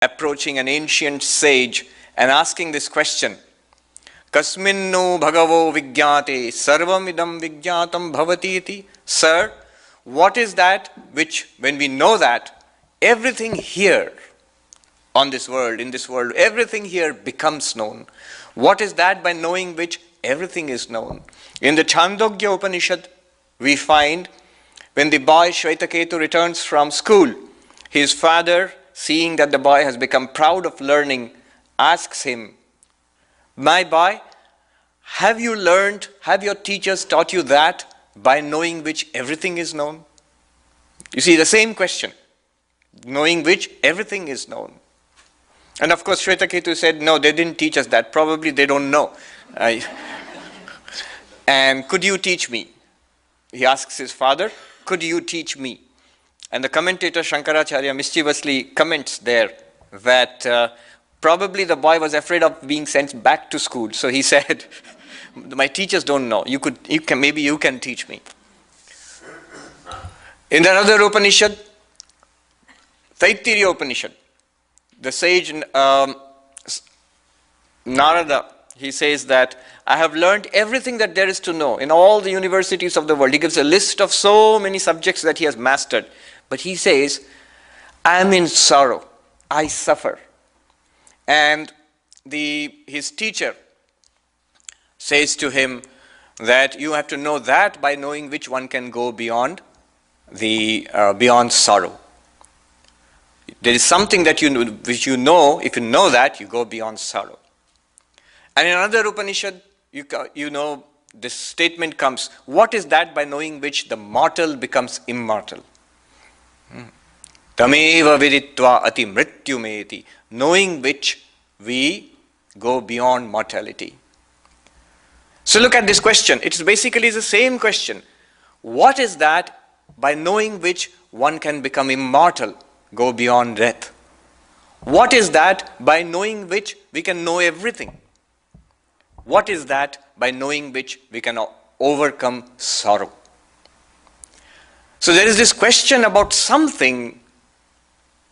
approaching an ancient sage and asking this question, Kasminno bhagavo vigyate sarvam idam vigyatam bhavati iti. Sir, what is that which, when we know that, everything here on this world, in this world, everything here becomes known. What is that by knowing which everything is known? In the Chandogya Upanishad, we find when the boy Shvetaketu returns from school, his father, seeing that the boy has become proud of learning, asks him, my boy, have you learned, have your teachers taught you that by knowing which everything is known? You see, the same question, knowing which everything is known. And of course, Shvetaketu said, no, they didn't teach us that. Probably they don't know. And could you teach me? He asks his father, could you teach me? And the commentator Shankaracharya mischievously comments there that probably the boy was afraid of being sent back to school. So he said, my teachers don't know. Maybe you can teach me. In another Upanishad, Taittiriya Upanishad, the sage Narada, he says that I have learned everything that there is to know in all the universities of the world. He gives a list of so many subjects that he has mastered. But he says, I am in sorrow. I suffer. And his teacher says to him that you have to know that by knowing which one can go beyond beyond sorrow. There is something that which you know, if you know that, you go beyond sorrow. And in another Upanishad, you know, this statement comes, what is that by knowing which the mortal becomes immortal? Tameva viditva ati mrityumeti, knowing which we go beyond mortality. So look at this question. It's basically the same question. What is that by knowing which one can become immortal, go beyond death? What is that by knowing which we can know everything? What is that by knowing which we can overcome sorrow? So there is this question about something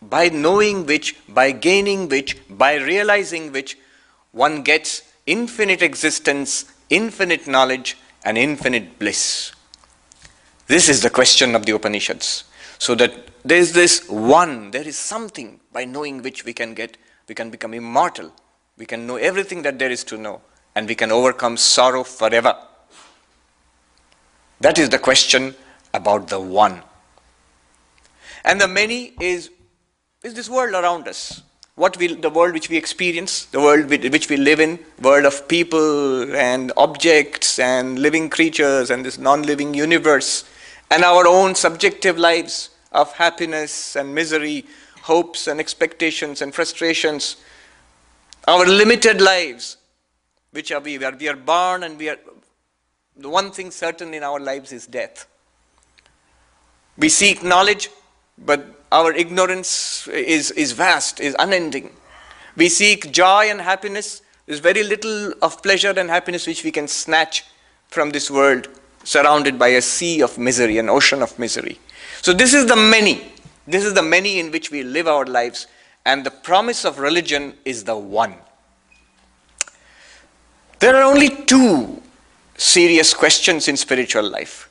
by knowing which, by gaining which, by realizing which, one gets infinite existence, infinite knowledge, and infinite bliss. This is the question of the Upanishads. So that there is this one, there is something by knowing which we can become immortal. We can know everything that there is to know, and we can overcome sorrow forever. That is the question about the one. And the many is this world around us. The world which we experience, the world which we live in, world of people and objects and living creatures and this non-living universe, and our own subjective lives of happiness and misery, hopes and expectations and frustrations, our limited lives, which are we are born, and the one thing certain in our lives is death. We seek knowledge, but our ignorance is vast, is unending. We seek joy and happiness. There's very little of pleasure and happiness which we can snatch from this world, surrounded by a sea of misery, an ocean of misery. So this is the many. This is the many in which we live our lives. And the promise of religion is the one. There are only two serious questions in spiritual life.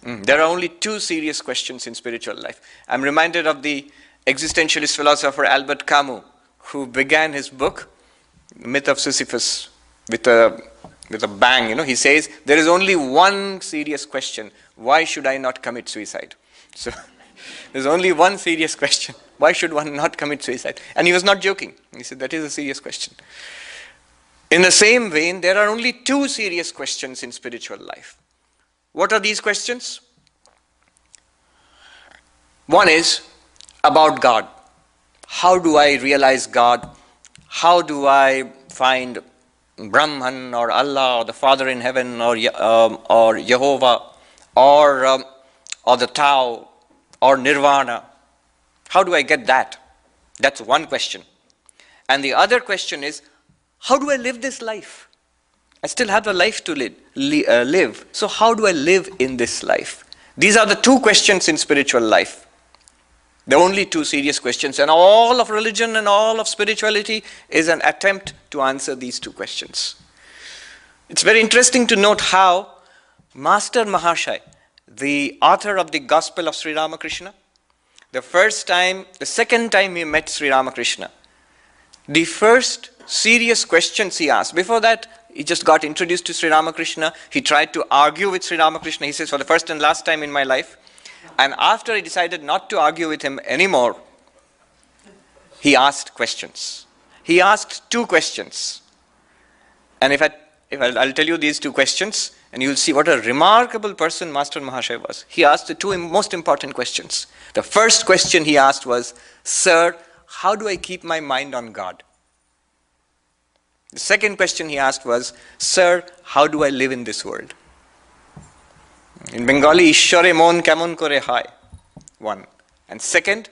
There are only two serious questions in spiritual life. I'm reminded of the existentialist philosopher Albert Camus, who began his book, Myth of Sisyphus, with a bang. He says, there is only one serious question. Why should I not commit suicide? So there's only one serious question. Why should one not commit suicide? And he was not joking. He said, that is a serious question. In the same vein, there are only two serious questions in spiritual life. What are these questions? One is about God. How do I realize God? How do I find Brahman or Allah or the Father in heaven or Jehovah or the Tao or Nirvana? How do I get that? That's one question. And the other question is, how do I live this life? I still have a life to live. So how do I live in this life? These are the two questions in spiritual life. The only two serious questions, and all of religion and all of spirituality is an attempt to answer these two questions. It's very interesting to note how Master Mahashaya, the author of the Gospel of Sri Ramakrishna, the second time he met Sri Ramakrishna, the first serious questions he asked, before that he just got introduced to Sri Ramakrishna, he tried to argue with Sri Ramakrishna, he says, for the first and last time in my life. And after he decided not to argue with him anymore, he asked questions. He asked two questions. And I'll tell you these two questions, and you'll see what a remarkable person Master Mahashaya was. He asked the two most important questions. The first question he asked was, Sir, how do I keep my mind on God? The second question he asked was, Sir, how do I live in this world? In Bengali, Ishware mon kemon kore hai. One. And second,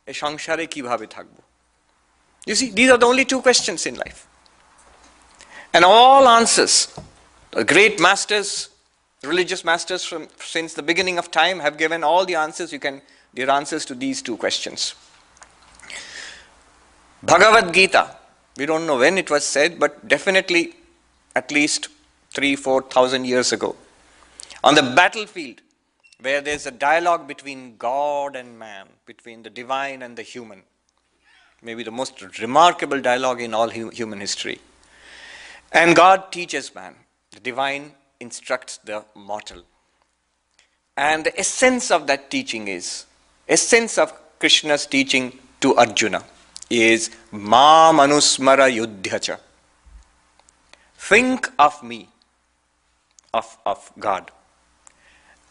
e সংসারে কিভাবে থাকবো? You see, these are the only two questions in life. And all answers, the great masters, religious masters since the beginning of time have given all the answers. Their answers to these two questions. Bhagavad Gita, we don't know when it was said, but definitely at least 3,000-4,000 years ago. On the battlefield, where there's a dialogue between God and man, between the divine and the human, maybe the most remarkable dialogue in all human history. And God teaches man, the divine instructs the mortal. And the essence of that teaching essence of Krishna's teaching to Arjuna is Mam Anusmara Yudhyacha. Think of me, of God,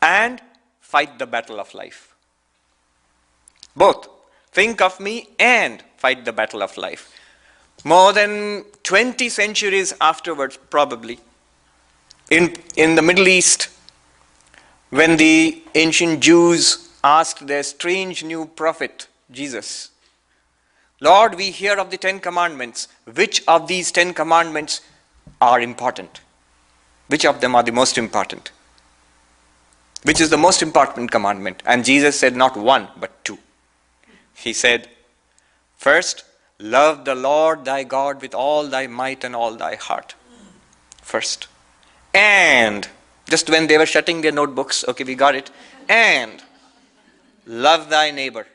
and fight the battle of life. Both. Think of me and fight the battle of life. More than 20 centuries afterwards, probably, in the Middle East, when the ancient Jews asked their strange new prophet, Jesus, Lord, we hear of the 10 commandments. Which of these 10 commandments are important? Which of them are the most important? Which is the most important commandment? And Jesus said not one, but two. He said, first, love the Lord thy God with all thy might and all thy heart. First. And, just when they were shutting their notebooks, okay, we got it. And, love thy neighbor.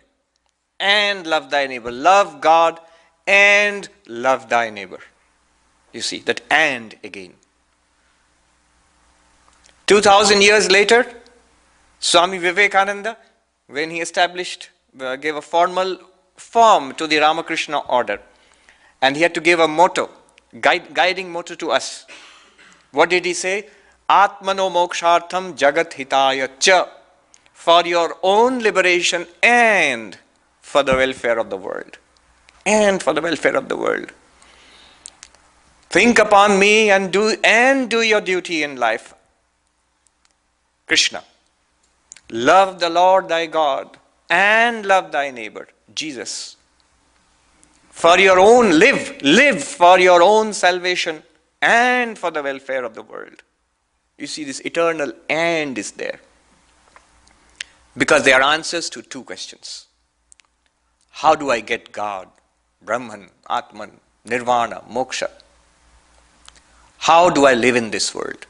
And love thy neighbor. Love God and love thy neighbor. You see, that and again. 2,000 years later, Swami Vivekananda, when he gave a formal form to the Ramakrishna order, and he had to give a motto, guiding motto to us. What did he say? Atmano mokshartham jagat hitaya cha, for your own liberation and for the welfare of the world. And for the welfare of the world. Think upon me and do your duty in life. Krishna. Love the Lord thy God and love thy neighbor. Jesus. For your own, live for your own salvation and for the welfare of the world. You see, this eternal and is there. Because they are answers to two questions. How do I get God, Brahman, Atman, Nirvana, Moksha? How do I live in this world?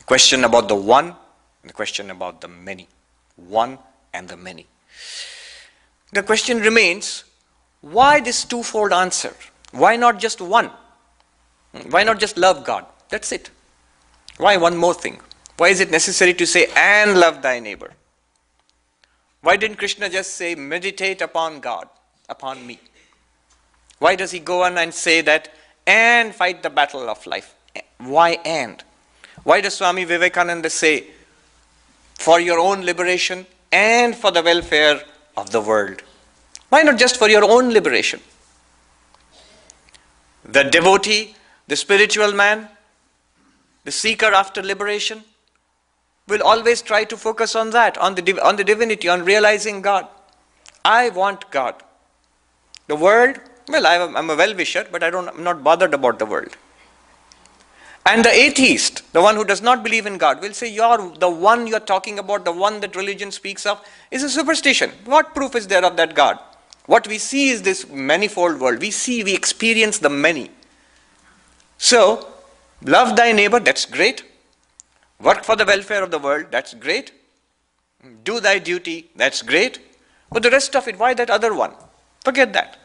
A question about the one and a question about the many. One and the many. The question remains, why this twofold answer? Why not just one? Why not just love God? That's it. Why one more thing? Why is it necessary to say, and love thy neighbor? Why didn't Krishna just say, meditate upon God, upon me? Why does he go on and say that, and fight the battle of life? Why and? Why does Swami Vivekananda say, for your own liberation and for the welfare of the world? Why not just for your own liberation? The devotee, the spiritual man, the seeker after liberation, will always try to focus on that, on the divinity, on realizing God. I want God. The world, well, I'm a well-wisher, but I'm not bothered about the world. And the atheist, the one who does not believe in God, will say, the one you're talking about, the one that religion speaks of, is a superstition. What proof is there of that God? What we see is this manifold world. We experience the many. So, love thy neighbor, that's great. Work for the welfare of the world, that's great. Do thy duty, that's great. But the rest of it, why that other one? Forget that.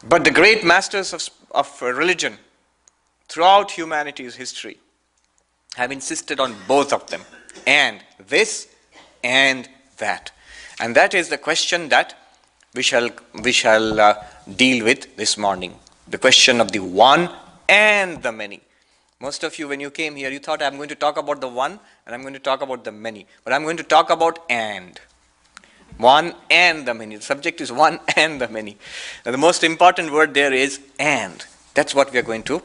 But the great masters of religion throughout humanity's history have insisted on both of them, and this and that. And that is the question that we shall deal with this morning. The question of the one and the many. Most of you, when you came here, you thought I'm going to talk about the one and I'm going to talk about the many. But I'm going to talk about and. One and the many. The subject is one and the many. And the most important word there is and. That's what we are going to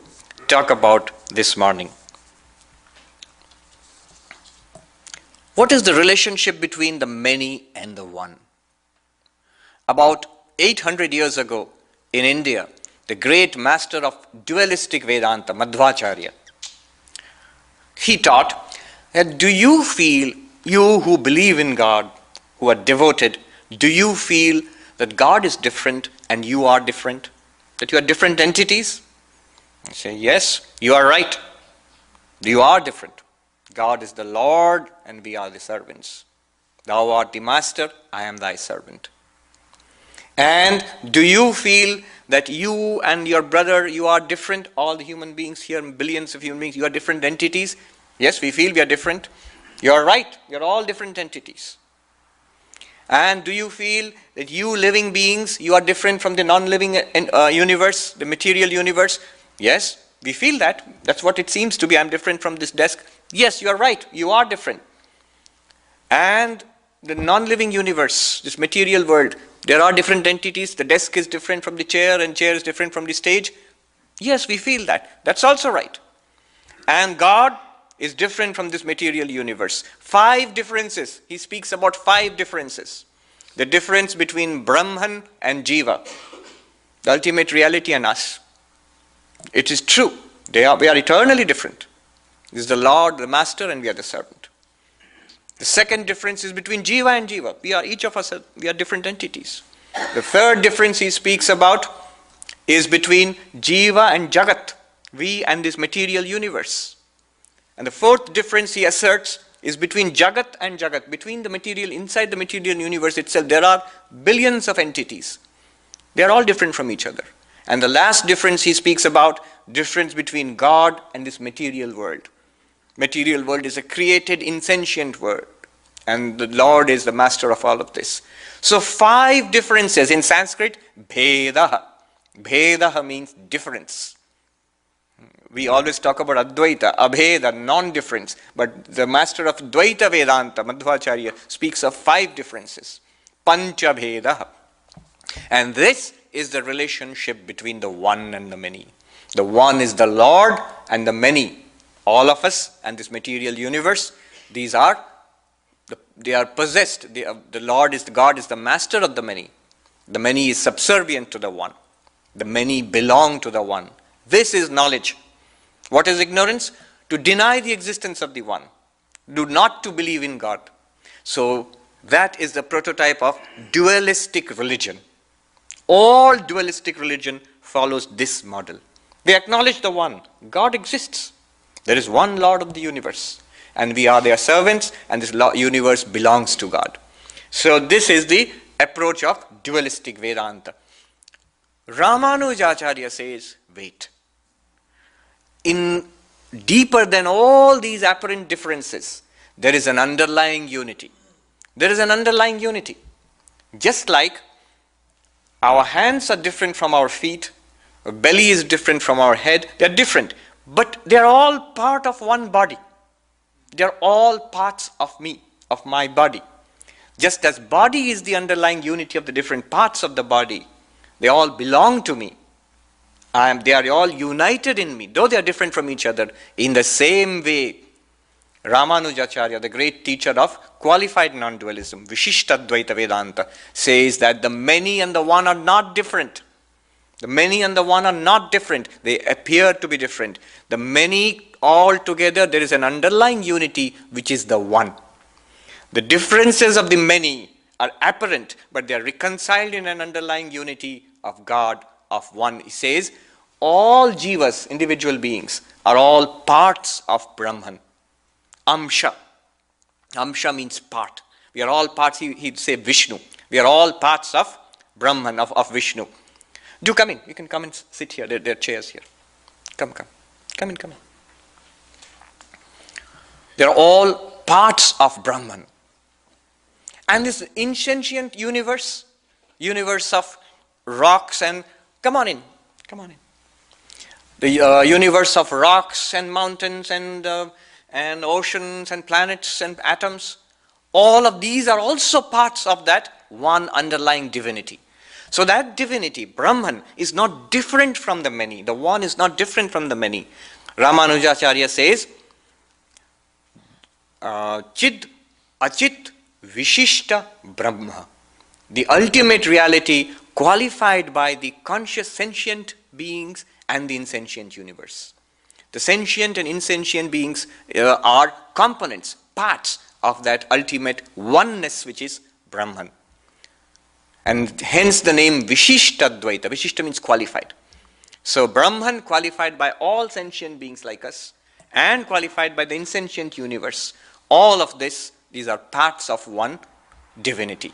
talk about this morning. What is the relationship between the many and the one? About 800 years ago in India, the great master of dualistic Vedanta, Madhvacharya, he taught that do you feel, you who believe in God, who are devoted, do you feel that God is different and you are different? That you are different entities? I say, yes, you are right. You are different. God is the Lord and we are the servants. Thou art the master, I am thy servant. And do you feel that you and your brother, you are different? All the human beings here, billions of human beings, you are different entities. Yes, we feel we are different. You are right. You are all different entities. And do you feel that you living beings, you are different from the non-living universe, the material universe? Yes, we feel that. That's what it seems to be. I'm different from this desk. Yes, you are right. You are different. And the non-living universe, this material world, there are different entities. The desk is different from the chair and chair is different from the stage. Yes, we feel that. That's also right. And God is different from this material universe. 5 differences. He speaks about 5 differences. The difference between Brahman and Jiva, the ultimate reality, and us. It is true. We are eternally different. This is the Lord, the Master, and we are the servant. The second difference is between Jiva and Jiva. Each of us, we are different entities. The third difference he speaks about is between Jiva and Jagat, we and this material universe. And the fourth difference he asserts is between Jagat and Jagat, between the material, inside the material universe itself, there are billions of entities. They are all different from each other. And the last difference he speaks about, difference between God and this material world. Material world is a created, insentient world. And the Lord is the master of all of this. So 5 differences in Sanskrit, Bhedaha. Bhedaha means difference. We always talk about Advaita, Abheda, non-difference. But the master of Dvaita Vedanta, Madhvacharya, speaks of 5 differences. Pancha Bhedaha. And this is the relationship between the one and the many. The one is the Lord and the many. All of us and this material universe, they are possessed. The Lord is God is the master of the many. The many is subservient to the one. The many belong to the one. This is knowledge. What is ignorance? To deny the existence of the one. Not to believe in God. So that is the prototype of dualistic religion. All dualistic religion follows this model. They acknowledge the one. God exists. There is one Lord of the universe. And we are their servants, and this universe belongs to God. So this is the approach of dualistic Vedanta. Ramanujacharya says, wait. In deeper than all these apparent differences, there is an underlying unity. There is an underlying unity. Just like our hands are different from our feet, our belly is different from our head, they are different, but they are all part of one body. They are all parts of me, of my body. Just as body is the underlying unity of the different parts of the body, they all belong to me. They are all united in me, though they are different from each other. In the same way, Ramanujacharya, the great teacher of qualified non-dualism, Vishishtadvaita Vedanta, says that the many and the one are not different. The many and the one are not different. They appear to be different. The many all together, there is an underlying unity which is the one. The differences of the many are apparent, but they are reconciled in an underlying unity of God, of one. He says, all jivas, individual beings, are all parts of Brahman. Amsha. Amsha means part. We are all parts, he'd say Vishnu. We are all parts of Brahman, of Vishnu. Do come in. You can come and sit here. There are chairs here. Come. Come in. They are all parts of Brahman. And this insentient universe of rocks and, come on in. The universe of rocks and mountains and oceans and planets and atoms, all of these are also parts of that one underlying divinity. So that divinity, Brahman, is not different from the many. The one is not different from the many. Ramanujacharya says, Chid Achit Vishishta Brahma. The ultimate reality qualified by the conscious sentient beings and the insentient universe. The sentient and insentient beings are components, parts of that ultimate oneness which is Brahman. And hence the name Vishishta Dvaita. Vishishta means qualified. So Brahman qualified by all sentient beings like us and qualified by the insentient universe. All of these are parts of one divinity.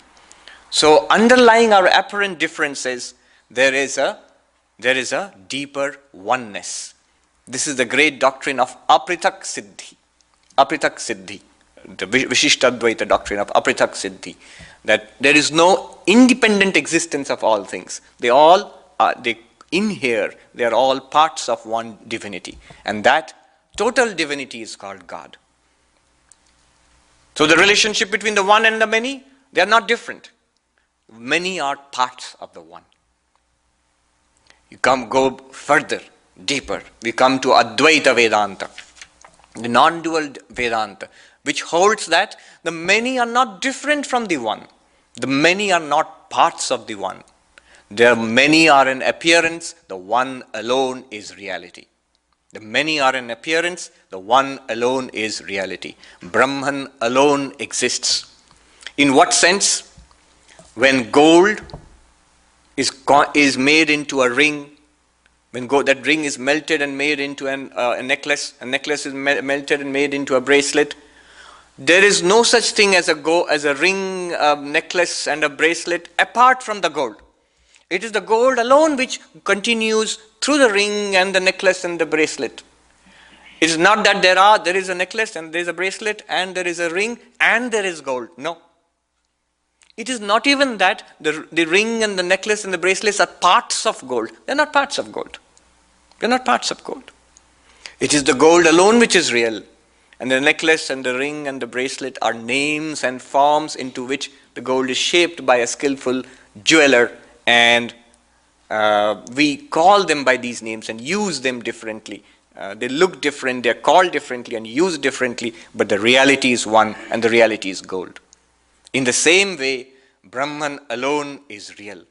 So underlying our apparent differences, there is a deeper oneness. This is the great doctrine of Apritak Siddhi. Apritak Siddhi. The Vishishtadvaita doctrine of Apritak Siddhi. That there is no independent existence of all things. They all are, they are all parts of one divinity. And that total divinity is called God. So the relationship between the one and the many, they are not different. Many are parts of the one. You go further, deeper. We come to Advaita Vedanta, the non-dual Vedanta, which holds that the many are not different from the one. The many are not parts of the one. The many are an appearance, the one alone is reality. The many are an appearance, the one alone is reality. Brahman alone exists. In what sense? When gold is made into a ring, when that ring is melted and made into a necklace is melted and made into a bracelet, there is no such thing as a ring, necklace and a bracelet apart from the gold. It is the gold alone which continues through the ring and the necklace and the bracelet. It is not that there is a necklace and there is a bracelet and there is a ring and there is gold. No. It is not even that the ring and the necklace and the bracelets are parts of gold. They are not parts of gold. They are not parts of gold. It is the gold alone which is real. And the necklace and the ring and the bracelet are names and forms into which the gold is shaped by a skillful jeweler, and we call them by these names and use them differently. They look different, they are called differently and used differently, but the reality is one and the reality is gold. In the same way, Brahman alone is real.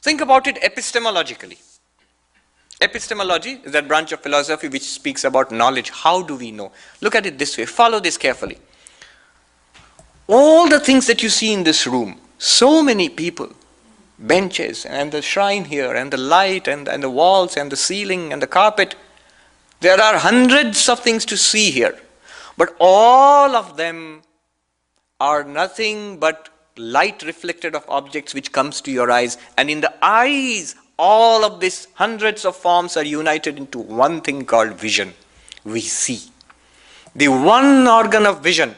Think about it epistemologically. Epistemology is that branch of philosophy which speaks about knowledge. How do we know? Look at it this way. Follow this carefully. All the things that you see in this room, so many people, benches and the shrine here and the light and the walls and the ceiling and the carpet, there are hundreds of things to see here. But all of them are nothing but light reflected of objects which comes to your eyes. And in the eyes, all of these hundreds of forms are united into one thing called vision. We see. The one organ of vision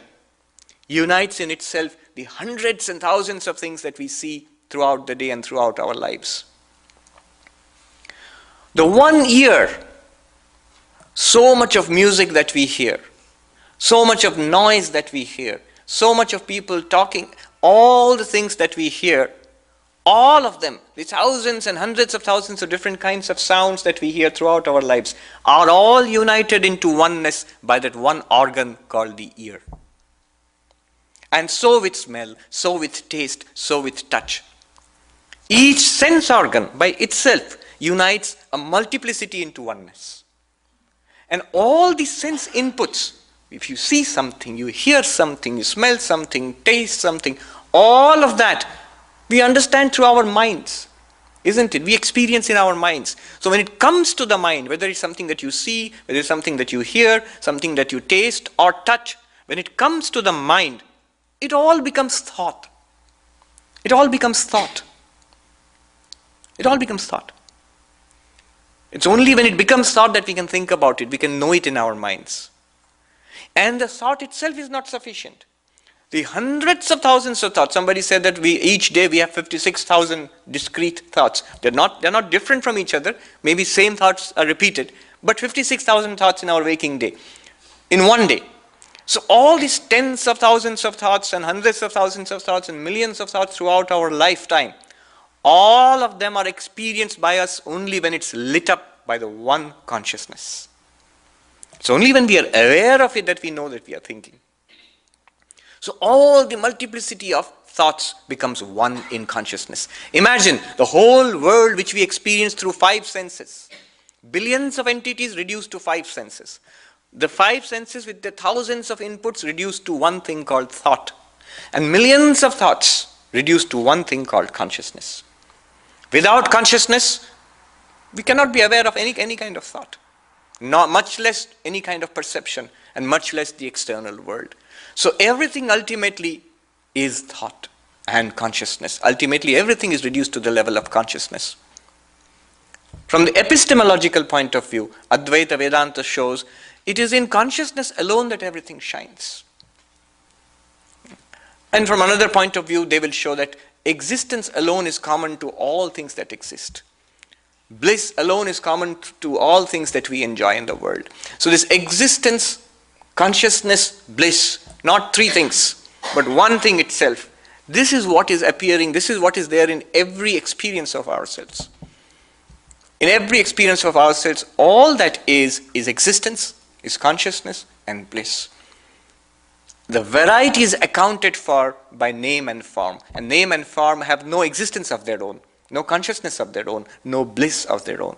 unites in itself the hundreds and thousands of things that we see throughout the day and throughout our lives. The one ear, so much of music that we hear, so much of noise that we hear, so much of people talking, all the things that we hear, all of them, the thousands and hundreds of thousands of different kinds of sounds that we hear throughout our lives, are all united into oneness by that one organ called the ear. And so with smell, so with taste, so with touch. Each sense organ by itself unites a multiplicity into oneness. And all these sense inputs, if you see something, you hear something, you smell something, taste something, all of that we understand through our minds, isn't it? We experience in our minds. So when it comes to the mind, whether it's something that you see, whether it's something that you hear, something that you taste or touch, when it comes to the mind, it all becomes thought. It all becomes thought. It all becomes thought. It's only when it becomes thought that we can think about it, we can know it in our minds. And the thought itself is not sufficient. The hundreds of thousands of thoughts, somebody said that each day we have 56,000 discrete thoughts. They're not different from each other. Maybe same thoughts are repeated, but 56,000 thoughts in our waking day, in one day. So all these tens of thousands of thoughts and hundreds of thousands of thoughts and millions of thoughts throughout our lifetime, all of them are experienced by us only when it's lit up by the one consciousness. It's only when we are aware of it that we know that we are thinking. So all the multiplicity of thoughts becomes one in consciousness. Imagine the whole world which we experience through 5 senses. Billions of entities reduced to 5 senses. The 5 senses with the thousands of inputs reduced to one thing called thought. And millions of thoughts reduced to one thing called consciousness. Without consciousness, we cannot be aware of any kind of thought. Not much less any kind of perception, and much less the external world. So everything ultimately is thought and consciousness. Ultimately everything is reduced to the level of consciousness. From the epistemological point of view, Advaita Vedanta shows it is in consciousness alone that everything shines. And from another point of view, they will show that existence alone is common to all things that exist. Bliss alone is common to all things that we enjoy in the world. So this existence, consciousness, bliss, not 3 things, but one thing itself. This is what is appearing, this is what is there in every experience of ourselves. In every experience of ourselves, all that is existence, is consciousness and bliss. The variety is accounted for by name and form. And name and form have no existence of their own, no consciousness of their own, no bliss of their own.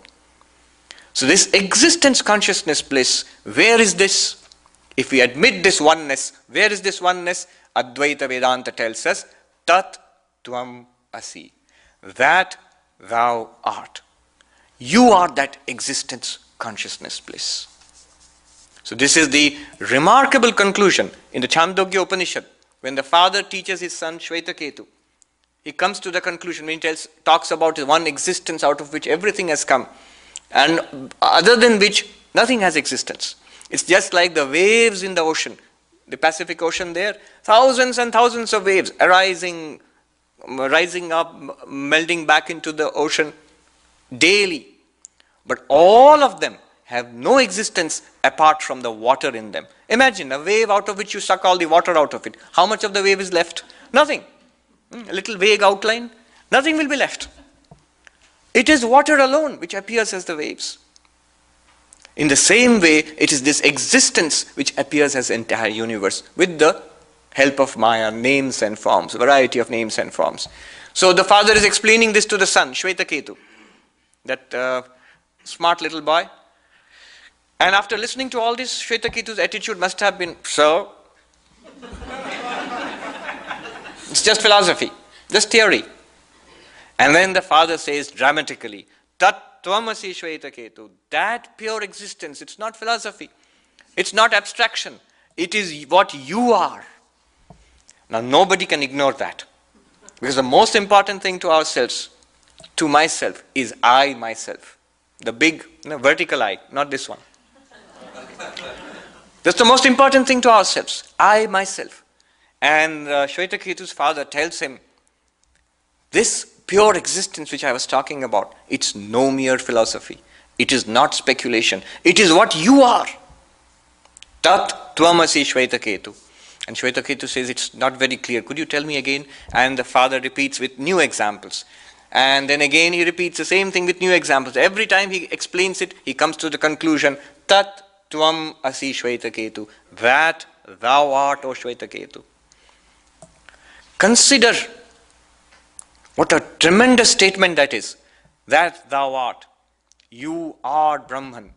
So this existence, consciousness, bliss, where is this? If we admit this oneness, where is this oneness? Advaita Vedanta tells us, Tat Tvam Asi, that thou art. You are that existence, consciousness, bliss. So this is the remarkable conclusion in the Chandogya Upanishad, when the father teaches his son Shvetaketu. He comes to the conclusion when he talks about one existence out of which everything has come, and other than which nothing has existence. It's just like the waves in the ocean, the Pacific Ocean there, thousands and thousands of waves arising, rising up, melting back into the ocean daily. But all of them have no existence apart from the water in them. Imagine a wave out of which you suck all the water out of it. How much of the wave is left? Nothing. A little vague outline, nothing will be left. It is water alone which appears as the waves. In the same way, it is this existence which appears as entire universe with the help of Maya, names and forms, variety of names and forms. So the father is explaining this to the son, Shvetaketu, that smart little boy. And after listening to all this, Shvetaketu's attitude must have been, so, it's just philosophy, just theory. And then the father says dramatically, Tat Tvamasi Shvetaketu, that pure existence, it's not philosophy, it's not abstraction, it is what you are. Now nobody can ignore that, because the most important thing to ourselves, to myself, is I myself. The big vertical I, not this one. That's the most important thing to ourselves, I myself. And Shvetaketu's father tells him, this pure existence which I was talking about, it's no mere philosophy. It is not speculation. It is what you are. Tat Tvamasi Shvetaketu. And Shvetaketu says, it's not very clear. Could you tell me again? And the father repeats with new examples. And then again he repeats the same thing with new examples. Every time he explains it, he comes to the conclusion, Tat Tvam Asi Shvetaketu, that thou art, O Shvetaketu. Consider what a tremendous statement that is, that thou art. You are Brahman.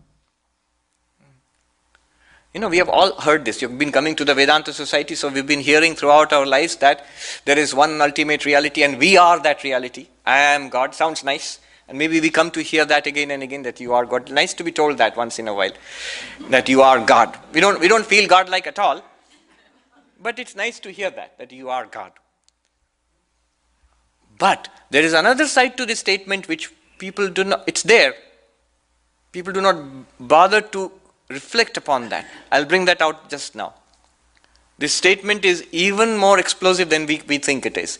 We have all heard this. You've been coming to the Vedanta Society, so we've been hearing throughout our lives that there is one ultimate reality and we are that reality. I am God. Sounds nice. And maybe we come to hear that again and again, that you are God. Nice to be told that once in a while, that you are God. We don't feel God-like at all, but it's nice to hear that you are God. But there is another side to this statement which people do not, it's there. People do not bother to reflect upon that. I'll bring that out just now. This statement is even more explosive than we think it is.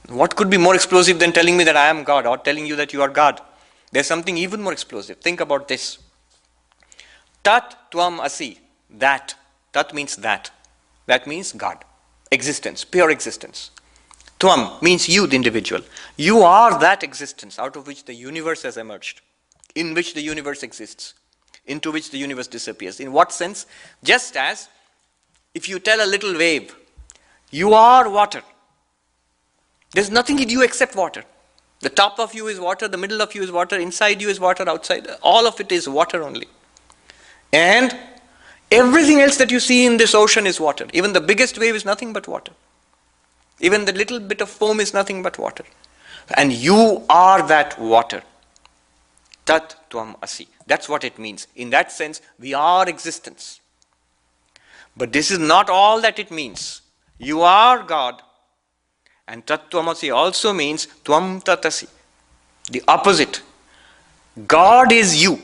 What could be more explosive than telling me that I am God or telling you that you are God? There's something even more explosive. Think about this. Tat tvam asi. That. Tat means that. That means God. Existence. Pure existence. Tvam means you, the individual. You are that existence out of which the universe has emerged. In which the universe exists. Into which the universe disappears. In what sense? Just as if you tell a little wave, you are water. There's nothing in you except water. The top of you is water, the middle of you is water, inside you is water, outside. All of it is water only. And everything else that you see in this ocean is water. Even the biggest wave is nothing but water. Even the little bit of foam is nothing but water. And you are that water. Tat tvam asi. That's what it means. In that sense, we are existence. But this is not all that it means. You are God. And tat tvam asi also means tvam tatasi. The opposite. God is you.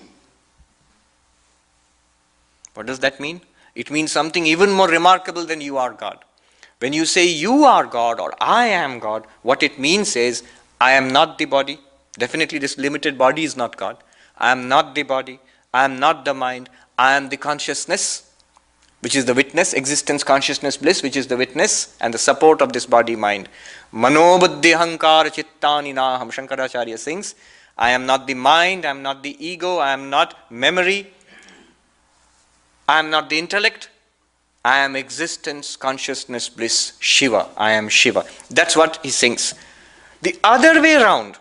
What does that mean? It means something even more remarkable than you are God. When you say you are God or I am God, what it means is I am not the body. Definitely this limited body is not God. I am not the body. I am not the mind. I am the consciousness, which is the witness, existence, consciousness, bliss, which is the witness and the support of this body-mind. Mano buddhi hankara chittani naham. Shankaracharya sings, I am not the mind, I am not the ego, I am not memory, I am not the intellect, I am existence, consciousness, bliss, Shiva. I am Shiva. That's what he sings. The other way around,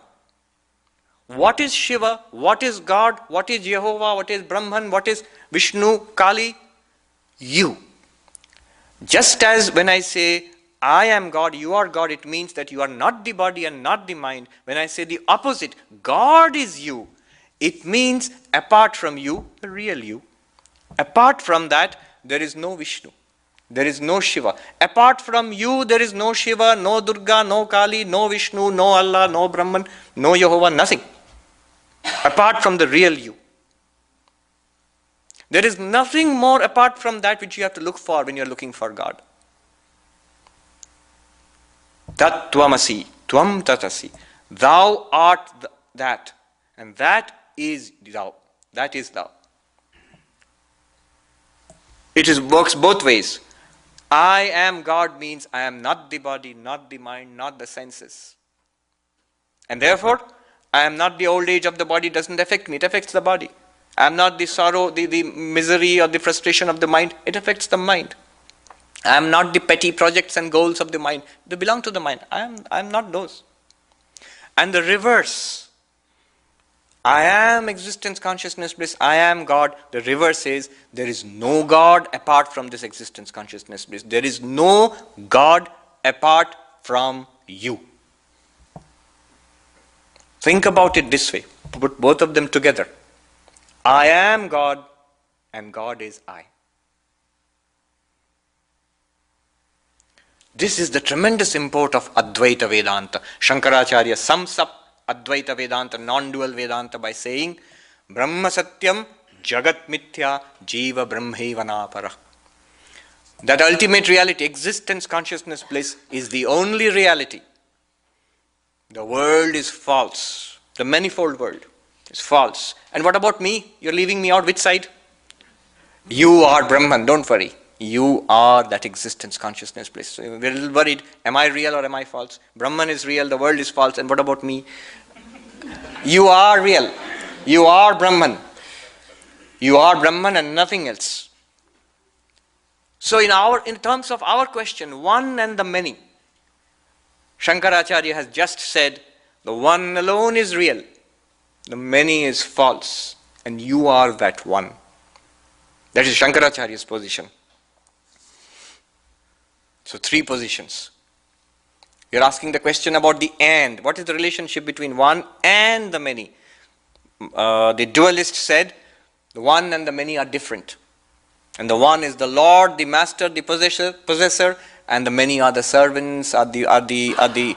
what is Shiva? What is God? What is Jehovah? What is Brahman? What is Vishnu, Kali? You. Just as when I say, I am God, you are God, it means that you are not the body and not the mind. When I say the opposite, God is you, it means apart from you, the real you. Apart from that, there is no Vishnu. There is no Shiva. Apart from you, there is no Shiva, no Durga, no Kali, no Vishnu, no Allah, no Brahman, no Jehovah, nothing. Apart from the real you. There is nothing more apart from that which you have to look for when you are looking for God. Tat tvamasi, tvam tatasi. Thou art that, and that is thou. That is thou. Works both ways. I am God means I am not the body, not the mind, not the senses. And therefore, I am not the old age of the body, doesn't affect me, it affects the body. I am not the sorrow, the misery or the frustration of the mind, it affects the mind. I am not the petty projects and goals of the mind, they belong to the mind. I am not those. And the reverse. I am existence, consciousness, bliss, I am God. The reverse is, there is no God apart from this existence, consciousness, bliss. There is no God apart from you. Think about it this way. Put both of them together. I am God and God is I. This is the tremendous import of Advaita Vedanta. Shankaracharya sums up Advaita Vedanta, non-dual Vedanta by saying, Brahma Satyam Jagat Mithya Jiva Brahmaivanapara. That ultimate reality, existence, consciousness, bliss, is the only reality. The world is false. The manifold world is false. And what about me? You're leaving me out. Which side? You are Brahman. Don't worry. You are that existence, consciousness, bliss. So we're a little worried. Am I real or am I false? Brahman is real. The world is false. And what about me? You are real. You are Brahman. You are Brahman and nothing else. So in terms of our question, one and the many, Shankaracharya has just said, the one alone is real, the many is false, and you are that one. That is Shankaracharya's position. So 3 positions. You're asking the question about the and. What is the relationship between one and the many? The dualist said the one and the many are different. And the one is the Lord, the Master, the possessor, and the many are the servants, are the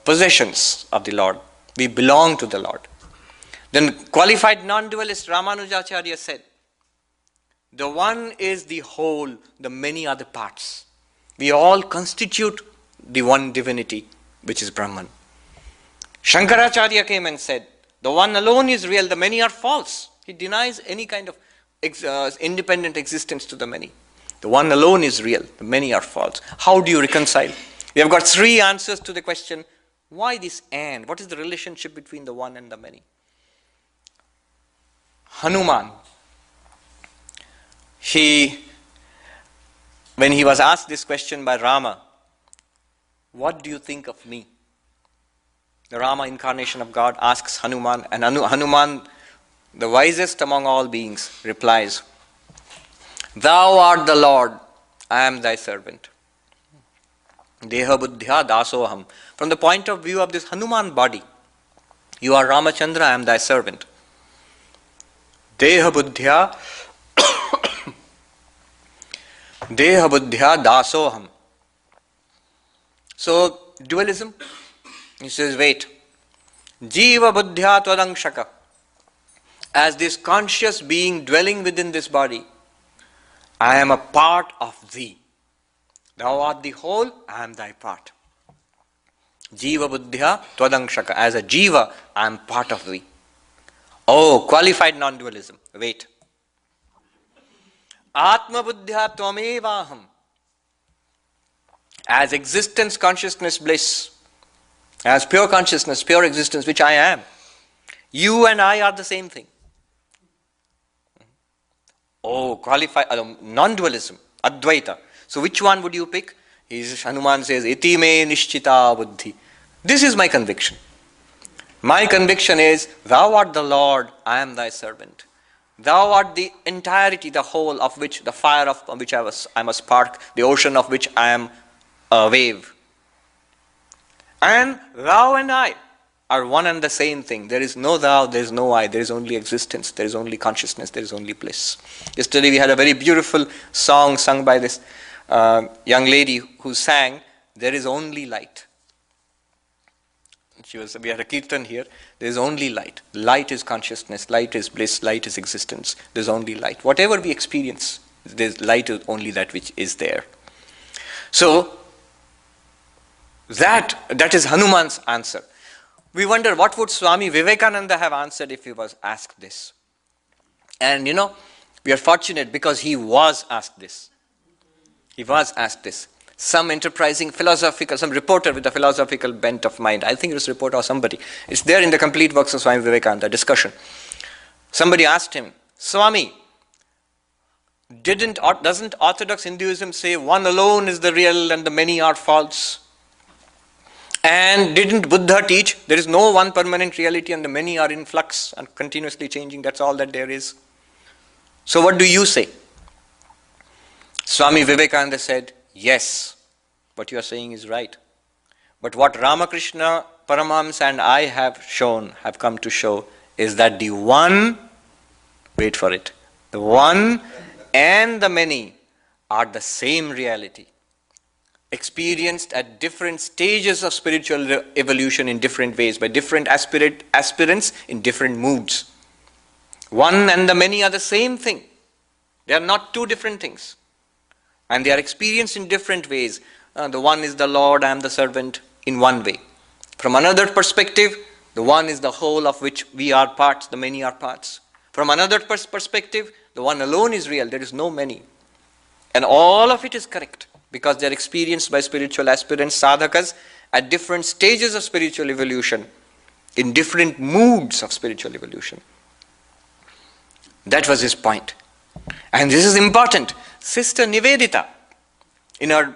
possessions of the Lord. We belong to the Lord. Then qualified non-dualist Ramanujacharya said, the one is the whole, the many are the parts. We all constitute the one divinity, which is Brahman. Shankaracharya came and said, the one alone is real, the many are false. He denies any kind of independent existence to the many. The one alone is real, the many are false. How do you reconcile? We have got 3 answers to the question, why this and? What is the relationship between the one and the many? Hanuman, when he was asked this question by Rama, what do you think of me? The Rama incarnation of God asks Hanuman, and Hanuman, the wisest among all beings, replies, thou art the Lord, I am thy servant. Deha buddhya dasoham. From the point of view of this Hanuman body, you are Ramachandra, I am thy servant. Deha buddhya Deha buddhya dasoham. So, dualism, he says, wait. Jiva buddhya twadangshaka. As this conscious being dwelling within this body, I am a part of thee. Thou art the whole, I am thy part. Jiva buddhya twadangshaka. As a jiva, I am part of thee. Oh, qualified non-dualism. Wait. Atma buddhya tvamevaham. As existence, consciousness, bliss. As pure consciousness, pure existence, which I am. You and I are the same thing. Oh, qualified non-dualism, Advaita. So which one would you pick? Hanuman says, iti me nishchita buddhi. This is my conviction. My conviction is, thou art the Lord, I am thy servant. Thou art the entirety, the whole of which, the fire of which I am a spark, the ocean of which I am a wave. And thou and I are one and the same thing. There is no thou, there is no I, there is only existence, there is only consciousness, there is only bliss. Yesterday we had a very beautiful song sung by this young lady who sang, there is only light. We had a kirtan here, there is only light. Light is consciousness, light is bliss, light is existence. There is only light. Whatever we experience, light is only that which is there. So, that is Hanuman's answer. We wonder what would Swami Vivekananda have answered if he was asked this. And we are fortunate because he was asked this. He was asked this. Some enterprising philosophical, some reporter with a philosophical bent of mind, I think it was a reporter or somebody, it's there in the complete works of Swami Vivekananda, discussion. Somebody asked him, Swami, doesn't Orthodox Hinduism say one alone is the real and the many are false? And didn't Buddha teach there is no one permanent reality and the many are in flux and continuously changing, that's all that there is? So what do you say? Swami Vivekananda said, yes, what you are saying is right. But what Ramakrishna, Paramahamsa and I have come to show is that the one, wait for it, the one and the many are the same reality, experienced at different stages of spiritual evolution in different ways, by different aspirants in different moods. One and the many are the same thing. They are not two different things. And they are experienced in different ways. The one is the Lord, I am the servant, in one way. From another perspective, the one is the whole of which we are parts, the many are parts. From another perspective, the one alone is real, there is no many. And all of it is correct, because they are experienced by spiritual aspirants, sadhakas, at different stages of spiritual evolution, in different moods of spiritual evolution. That was his point. And this is important. Sister Nivedita, in her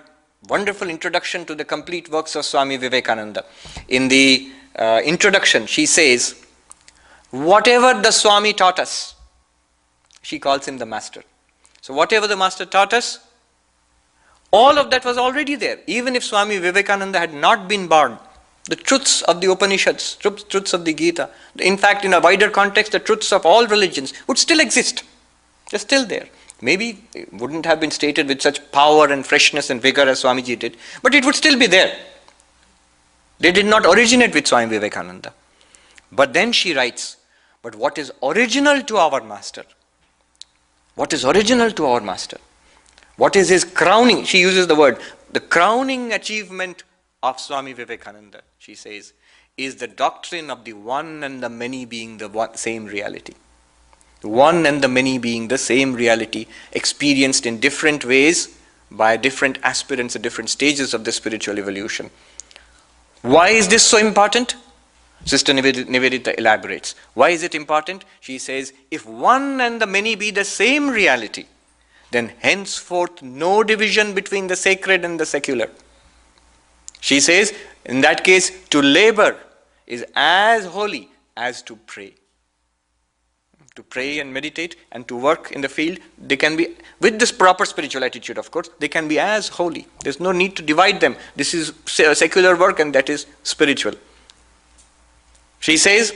wonderful introduction to the complete works of Swami Vivekananda, in the introduction, she says, whatever the Swami taught us, she calls him the master. So whatever the Master taught us, all of that was already there. Even if Swami Vivekananda had not been born, the truths of the Upanishads, truths of the Gita, in fact in a wider context, the truths of all religions would still exist. They're still there. Maybe it wouldn't have been stated with such power and freshness and vigor as Swamiji did, but it would still be there. They did not originate with Swami Vivekananda. But then she writes, but what is original to our Master? What is original to our Master? What is his crowning? She uses the word, the crowning achievement of Swami Vivekananda, she says, is the doctrine of the one and the many being the same reality. The one and the many being the same reality, experienced in different ways by different aspirants at different stages of the spiritual evolution. Why is this so important? Sister Nivedita elaborates. Why is it important? She says, if one and the many be the same reality, then henceforth no division between the sacred and the secular. She says, in that case, to labor is as holy as to pray. To pray and meditate and to work in the field, they can be, with this proper spiritual attitude of course, they can be as holy. There's no need to divide them. This is secular work and that is spiritual. She says,